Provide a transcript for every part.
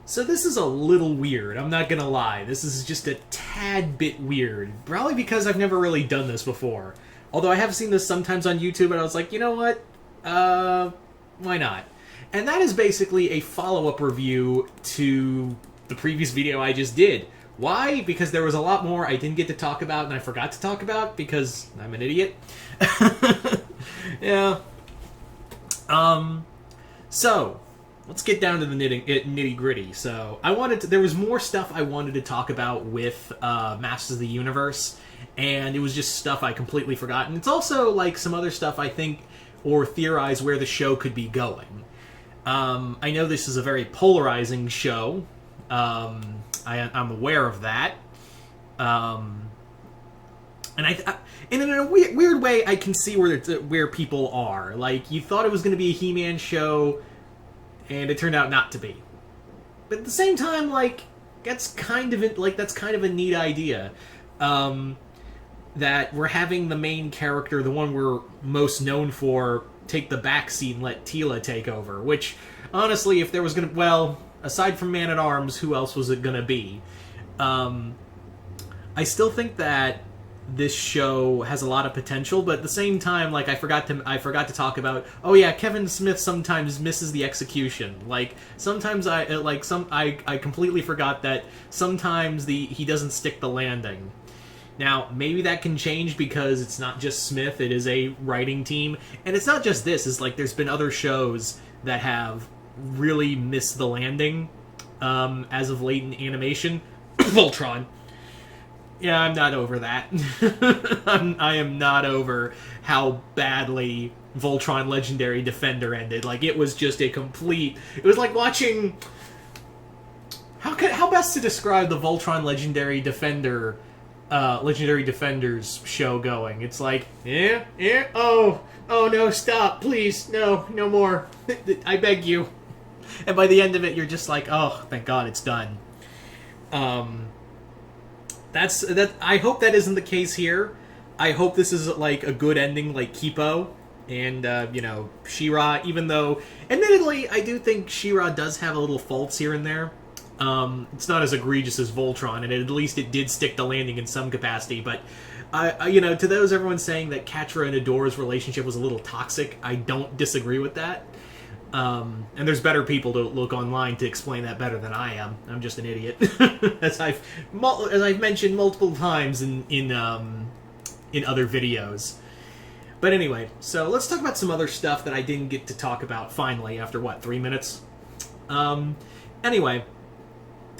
So this is a little weird, I'm not gonna lie. This is just a tad bit weird. Probably because I've never really done this before. Although I have seen this sometimes on YouTube, and I was like, you know what? Why not? And that is basically a follow-up review to the previous video I just did. Why? Because there was a lot more I didn't get to talk about and I forgot to talk about because I'm an idiot. Yeah. So, let's get down to the nitty-gritty. So, there was more stuff I wanted to talk about with Masters of the Universe, and it was just stuff I completely forgot. And it's also, like, some other stuff I think, or theorize where the show could be going. I know this is a very polarizing show. I'm aware of that. And in a weird way, I can see where people are. Like, you thought it was going to be a He-Man show, and it turned out not to be. But at the same time, like, that's kind of a neat idea. That we're having the main character, the one we're most known for, take the backseat and let Teela take over. Which, honestly, if there was gonna... Well, aside from Man-at-Arms, who else was it gonna be? I still think that this show has a lot of potential, but at the same time, like, I forgot to talk about, oh yeah, Kevin Smith sometimes misses the execution. Like, sometimes I completely forgot that sometimes he doesn't stick the landing. Now, maybe that can change because it's not just Smith, it is a writing team. And it's not just this, it's like there's been other shows that have really missed the landing as of late in animation. Voltron. Yeah, I'm not over that. I am not over how badly Voltron Legendary Defender ended. Like, it was just a complete... It was like watching... How best to describe the Voltron Legendary Defenders show going? It's like, oh no, stop, please, no more. I beg you. And by the end of it, you're just like, oh, thank God it's done. I hope that isn't the case here. I hope this is like a good ending, like Kipo and She-Ra. Even though, admittedly, I do think She-Ra does have a little faults here and there. It's not as egregious as Voltron, and at least it did stick the landing in some capacity. But to those everyone saying that Catra and Ador's relationship was a little toxic, I don't disagree with that. And there's better people to look online to explain that better than I am. I'm just an idiot, as I've mentioned multiple times in other videos. But anyway, so let's talk about some other stuff that I didn't get to talk about finally after 3 minutes. Anyway,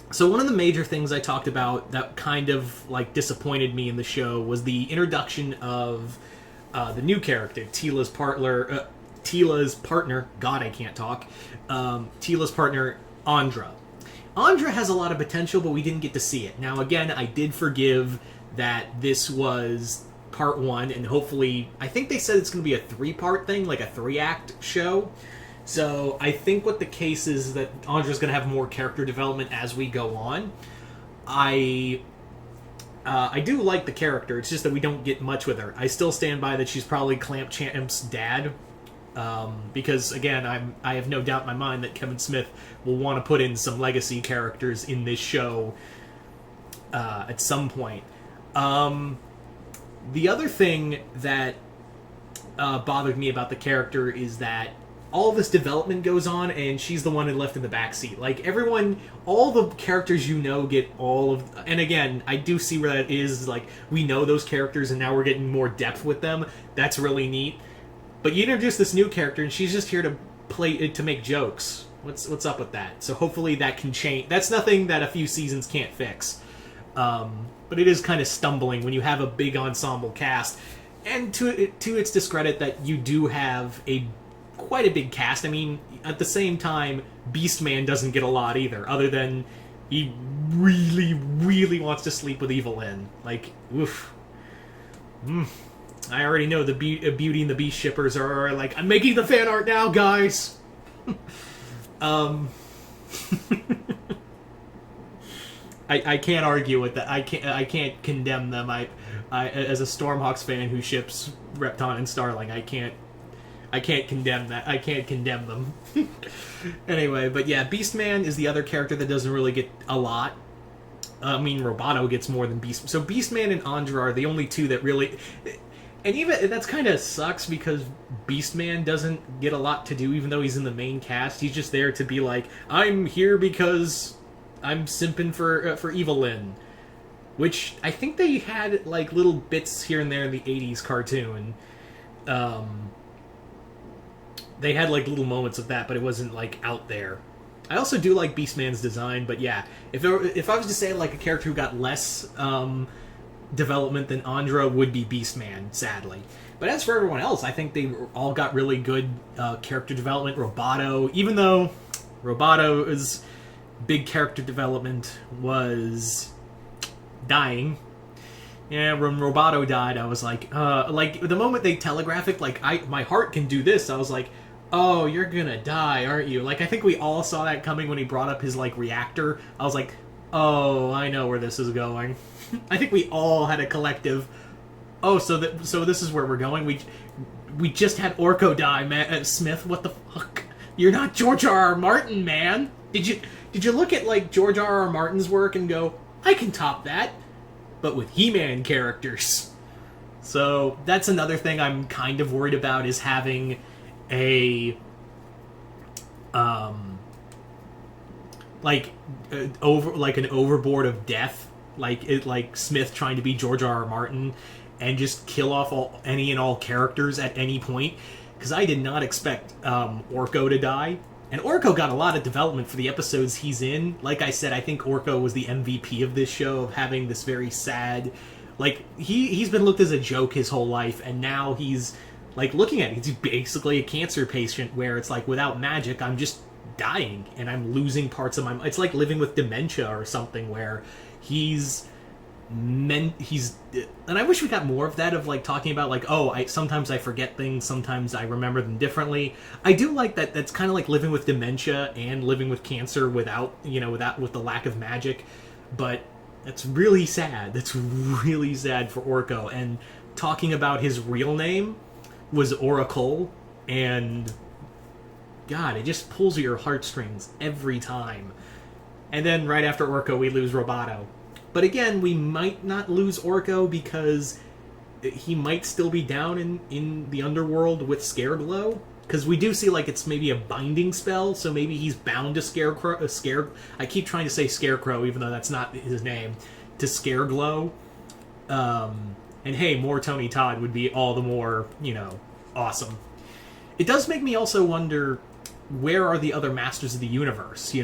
so one of the major things I talked about that kind of like disappointed me in the show was the introduction of the new character, Teela's partner, God, I can't talk. Teela's partner, Andra. Andra has a lot of potential, but we didn't get to see it. Now, again, I did forgive that this was part 1, and hopefully, I think they said it's going to be a 3-part thing, like a 3-act show. So I think what the case is that Andra's going to have more character development as we go on. I do like the character, it's just that we don't get much with her. I still stand by that she's probably Clamp Champ's dad. Because, again, I have no doubt in my mind that Kevin Smith will want to put in some legacy characters in this show at some point. The other thing that bothered me about the character is that all this development goes on, and she's the one left in the backseat. Like, all the characters get all of... And again, I do see where that is. Like, we know those characters, and now we're getting more depth with them. That's really neat. But you introduce this new character, and she's just here to make jokes. What's up with that? So hopefully that can change. That's nothing that a few seasons can't fix. But it is kind of stumbling when you have a big ensemble cast. And to its discredit, that you do have quite a big cast. I mean, at the same time, Beastman doesn't get a lot either, other than he really, really wants to sleep with Evelyn. Like, oof. I already know the Beauty and the Beast shippers are like, I'm making the fan art now, guys! I can't argue with that. I can't condemn them. I as a Stormhawks fan who ships Repton and Starling, I I can't condemn that. I can't condemn them. Anyway, but yeah, Beastman is the other character that doesn't really get a lot. I mean, Roboto gets more than Beast. So Beastman and Andra are the only two that really. And even that's kind of sucks because Beastman doesn't get a lot to do, even though he's in the main cast. He's just there to be like, I'm here because I'm simping for Evelyn, which I think they had like little bits here and there in the '80s cartoon. They had like little moments of that, but it wasn't like out there. I also do like Beastman's design, but yeah, if I was to say like a character who got less development than Andra, would be Beastman, sadly. But as for everyone else, I think they all got really good character development. Roboto, even though Robato's big character development was dying. Yeah, when Roboto died, I was like the moment they telegraphed it, like my heart can do this, I was like, oh, you're gonna die, aren't you? Like, I think we all saw that coming when he brought up his, like, reactor. I was like, oh, I know where this is going. I think we all had a collective, oh, so this is where we're going? We just had Orko die, Smith, what the fuck? You're not George R.R. Martin, man! Did you look at, like, George R.R. Martin's work and go, I can top that, but with He-Man characters. So, that's another thing I'm kind of worried about, is having an overboard of death, like Smith trying to be George R.R. Martin and just kill off any and all characters at any point, because I did not expect Orko to die. And Orko got a lot of development for the episodes he's in. Like I said, I think Orko was the MVP of this show, of having this very sad, like, he's been looked as a joke his whole life, and now he's like, looking at it, he's basically a cancer patient where it's like, without magic, I'm just dying and I'm losing parts of my... It's like living with dementia or something, where and I wish we got more of that, of like talking about like, oh, sometimes I forget things, sometimes I remember them differently. I do like that. That's kind of like living with dementia and living with cancer with the lack of magic. But that's really sad. That's really sad for Orko. And talking about his real name was Oracle, and God, it just pulls at your heartstrings every time. And then right after Orko, we lose Roboto. But again, we might not lose Orko because he might still be down in the underworld with Scareglow. Because we do see like it's maybe a binding spell, so maybe he's bound to Scarecrow. I keep trying to say Scarecrow, even though that's not his name. To Scareglow. And hey, more Tony Todd would be all the more, awesome. It does make me also wonder, where are the other Masters of the Universe? We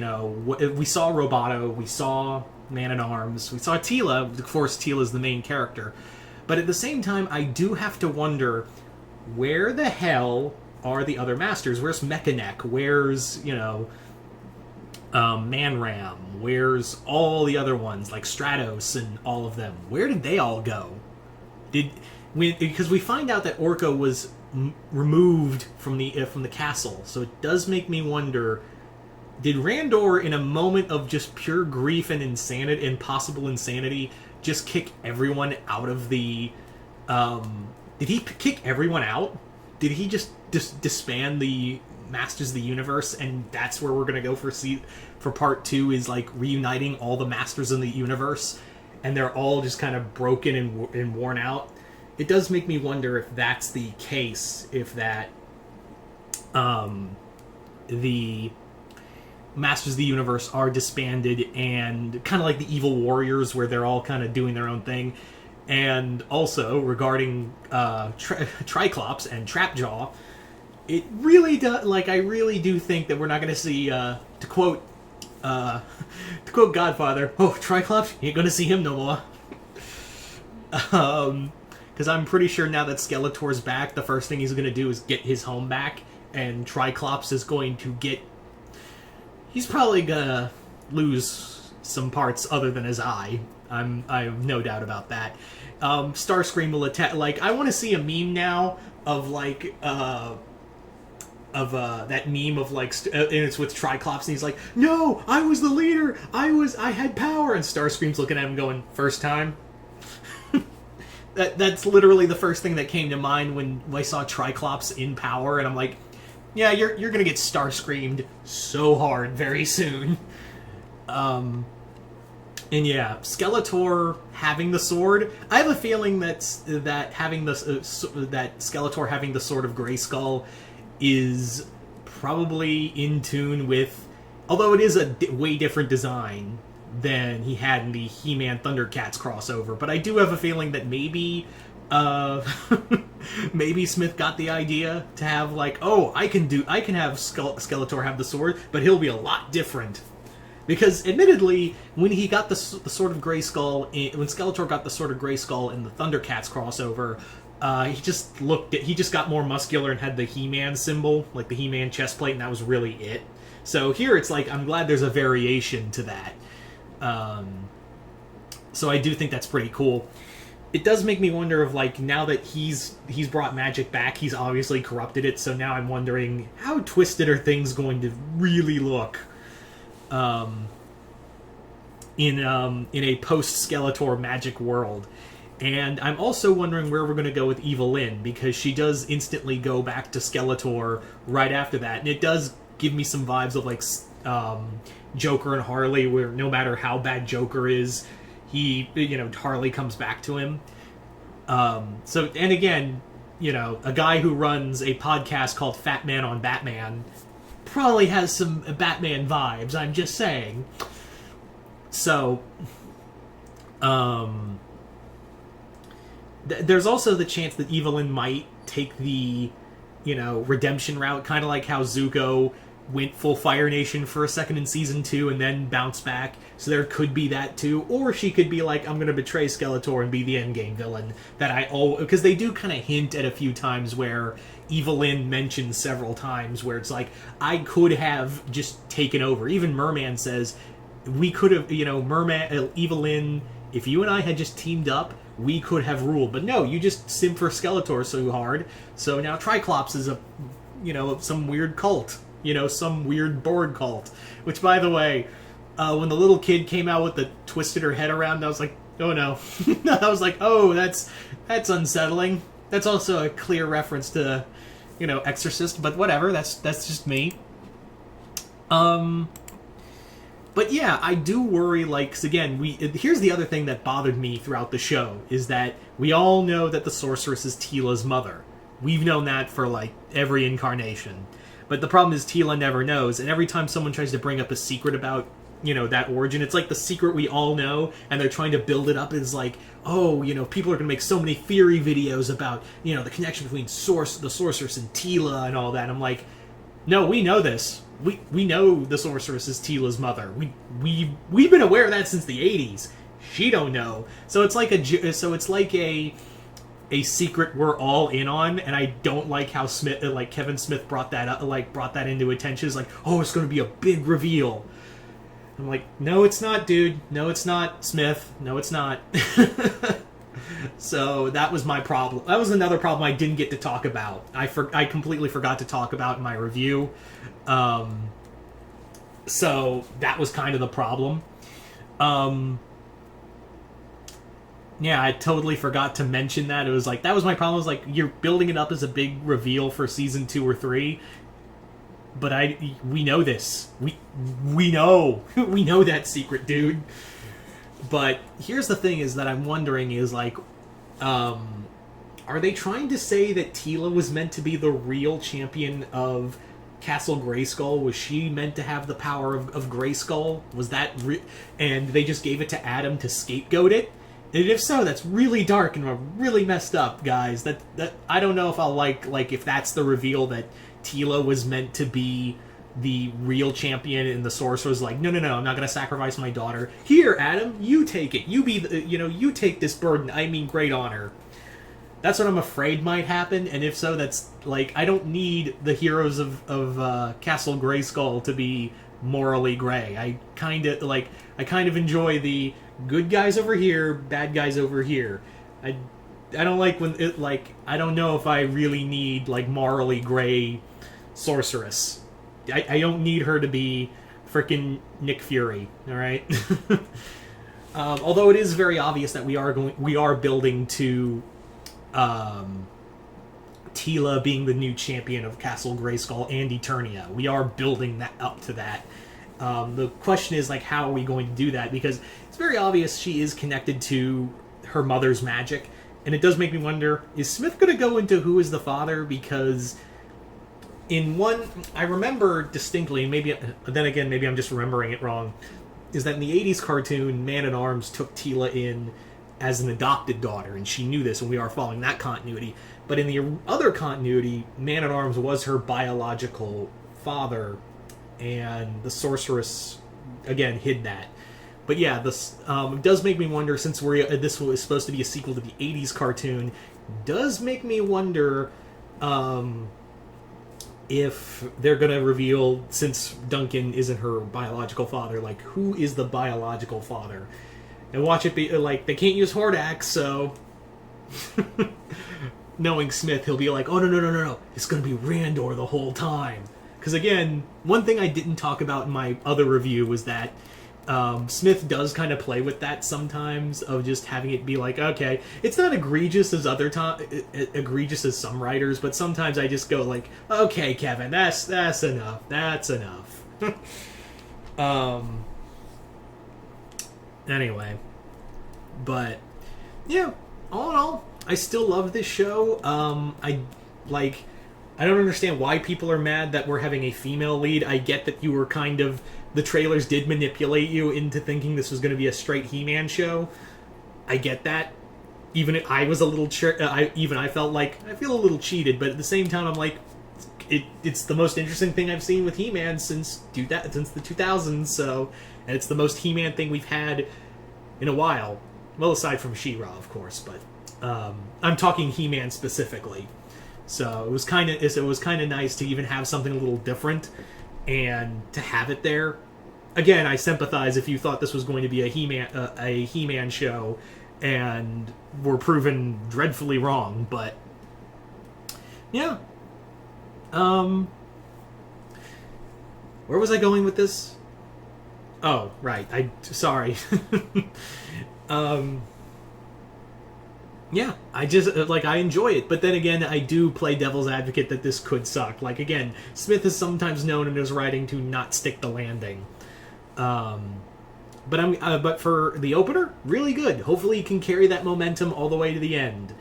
saw Roboto, we saw Man-at-Arms, we saw Teela. Of course, Teela's the main character. But at the same time, I do have to wonder, where the hell are the other Masters? Where's Mekaneck? Where's, Man-Ram? Where's all the other ones, like Stratos and all of them? Where did they all go? Because we find out that Orko was removed from the castle, so it does make me wonder, did Randor, in a moment of just pure grief and insanity, impossible insanity, just kick everyone out of the... did he kick everyone out? Did he just disband the Masters of the Universe, and that's where we're going to go for part 2, is like reuniting all the Masters in the Universe, and they're all just kind of broken and worn out? It does make me wonder if that's the case, if that the Masters of the Universe are disbanded, and kind of like the Evil Warriors, where they're all kind of doing their own thing. And also, regarding Triclops and Trapjaw, it really does, like, I really do think that we're not going to see, to quote Godfather, oh, Triclops, you ain't going to see him no more. Because I'm pretty sure now that Skeletor's back, the first thing he's going to do is get his home back, and Triclops is going to get... He's probably going to lose some parts other than his eye. I have no doubt about that. Starscream will attack... Like, I want to see a meme now of, like, that meme of, like, and it's with Triclops, and he's like, no, I was the leader! I had power! And Starscream's looking at him going, first time? That's literally the first thing that came to mind when I saw Triclops in power, and I'm like, yeah, you're gonna get Starscreamed so hard very soon. And yeah, Skeletor having the sword. I have a feeling that having the that Skeletor having the sword of Grayskull is probably in tune with, although it is a way different design than he had in the He-Man Thundercats crossover. But I do have a feeling that maybe maybe Smith got the idea to have like, oh, I can have Skeletor have the sword, but he'll be a lot different. Because, admittedly, when he got the Sword of Grayskull, when Skeletor got the Sword of Grayskull in the Thundercats crossover, he just got more muscular and had the He-Man symbol, like the He-Man chest plate, and that was really it. So here it's like, I'm glad there's a variation to that. So I do think that's pretty cool. It does make me wonder of, like, now that he's brought magic back, he's obviously corrupted it, so now I'm wondering, how twisted are things going to really look? In a post-Skeletor magic world. And I'm also wondering where we're going to go with Evil-Lyn, because she does instantly go back to Skeletor right after that. And it does give me some vibes of, like, Joker and Harley, where no matter how bad Joker is, Harley comes back to him. So, and again, a guy who runs a podcast called Fat Man on Batman probably has some Batman vibes, I'm just saying. So, there's also the chance that Evil-Lyn might take the, redemption route, kind of like how Zuko went full Fire Nation for a second in Season 2 and then bounced back. So there could be that too. Or she could be like, I'm going to betray Skeletor and be the endgame villain. Because they do kind of hint at a few times where Evil-Lyn mentions several times where it's like, I could have just taken over. Even Merman says, we could have, Evil-Lyn, if you and I had just teamed up, we could have ruled. But no, you just simp for Skeletor so hard. So now Triclops is some weird cult. Some weird Borg cult. Which, by the way, when the little kid came out with the twisted her head around, I was like, oh no. I was like, oh, that's unsettling. That's also a clear reference to, Exorcist, but whatever, that's just me. But yeah, I do worry, like, 'cause again, here's the other thing that bothered me throughout the show, is that we all know that the Sorceress is Teela's mother. We've known that for, like, every incarnation. But the problem is Teela never knows, and every time someone tries to bring up a secret about, that origin, it's like the secret we all know, and they're trying to build it up as like, oh, people are going to make so many theory videos about, the connection between the Sorceress and Teela and all that. I'm like, no, we know this. We know the Sorceress is Teela's mother. We've been aware of that since the 80s. She don't know. So it's like a secret we're all in on, and I don't like how Kevin Smith brought that into attention. It's like, oh, it's going to be a big reveal. I'm like, no, it's not, dude. No, it's not, Smith. No, it's not. So that was my problem. That was another problem I didn't get to talk about. I completely forgot to talk about in my review. So that was kind of the problem. Yeah, I totally forgot to mention that. It was like, that was my problem. It was like, you're building it up as a big reveal for season 2 or 3. But we know this. We know. We know that secret, dude. But here's the thing is that I'm wondering is like, are they trying to say that Teela was meant to be the real champion of Castle Grayskull? Was she meant to have the power of Grayskull? Was that and they just gave it to Adam to scapegoat it? And if so, that's really dark and really messed up, guys. That I don't know if I'll like if that's the reveal that Teela was meant to be the real champion, and the Sorcerer's like, no, I'm not going to sacrifice my daughter. Here, Adam, you take it. You be you take this burden. I mean, great honor. That's what I'm afraid might happen, and if so, that's like, I don't need the heroes of Castle Grayskull to be morally gray. I kind of enjoy the good guys over here, bad guys over here. I don't like when it I don't know if I really need morally gray Sorceress. I don't need her to be frickin' Nick Fury, all right? Although it is very obvious that we are building to Teela being the new champion of Castle Grayskull and Eternia. We are building that up to that. The question is, like, how are we going to do that? Because it's very obvious she is connected to her mother's magic, and it does make me wonder, is Smith going to go into who is the father? Because in one, I remember distinctly, maybe then again, maybe I'm just remembering it wrong, is that in the 80s cartoon, Man-at-Arms took Teela in as an adopted daughter, and she knew this, and we are following that continuity. But in the other continuity, Man-at-Arms was her biological father, and the sorceress, again, hid that. But yeah, this does make me wonder, since this was supposed to be a sequel to the 80s cartoon, does make me wonder if they're going to reveal, since Duncan isn't her biological father, like, who is the biological father? And watch it be, like, they can't use Hordak, so... Knowing Smith, he'll be like, oh, no, it's going to be Randor the whole time. Because, again, one thing I didn't talk about in my other review was that Smith does kind of play with that sometimes, of just having it be like, okay, it's not egregious as egregious as some writers, but sometimes I just go like, okay, Kevin, that's enough. That's enough. Anyway. But, yeah, all in all, I still love this show. I don't understand why people are mad that we're having a female lead. I get that you were kind of... The trailers did manipulate you into thinking this was going to be a straight He-Man show. I get that. Even if I was a little... I felt like... I feel a little cheated, but at the same time, I'm like... It's the most interesting thing I've seen with He-Man since the 2000s, so... And it's the most He-Man thing we've had in a while. Well, aside from She-Ra, of course, but... I'm talking He-Man specifically. So it was kind of nice to even have something a little different, and to have it there. Again, I sympathize if you thought this was going to be a He-Man show, and were proven dreadfully wrong. But yeah, where was I going with this? Oh, right. Sorry. Yeah, I just, I enjoy it. But then again, I do play devil's advocate that this could suck. Like, again, Smith is sometimes known in his writing to not stick the landing. But for the opener, really good. Hopefully he can carry that momentum all the way to the end.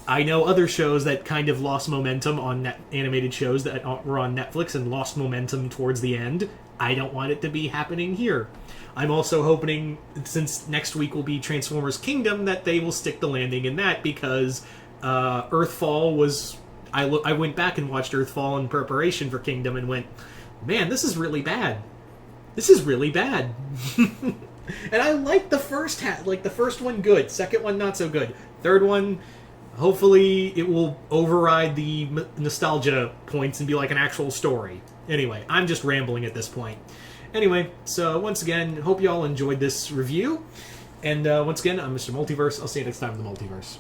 I know other shows that kind of lost momentum on animated shows that were on Netflix and lost momentum towards the end. I don't want it to be happening here. I'm also hoping, since next week will be Transformers Kingdom, that they will stick the landing in that, because Earthfall was... I went back and watched Earthfall in preparation for Kingdom and went, man, this is really bad. This is really bad. And I like the first the first one good, second one not so good, third one, hopefully it will override the nostalgia points and be like an actual story. Anyway, I'm just rambling at this point. Anyway, so once again, hope you all enjoyed this review. And once again, I'm Mr. Multiverse. I'll see you next time in the Multiverse.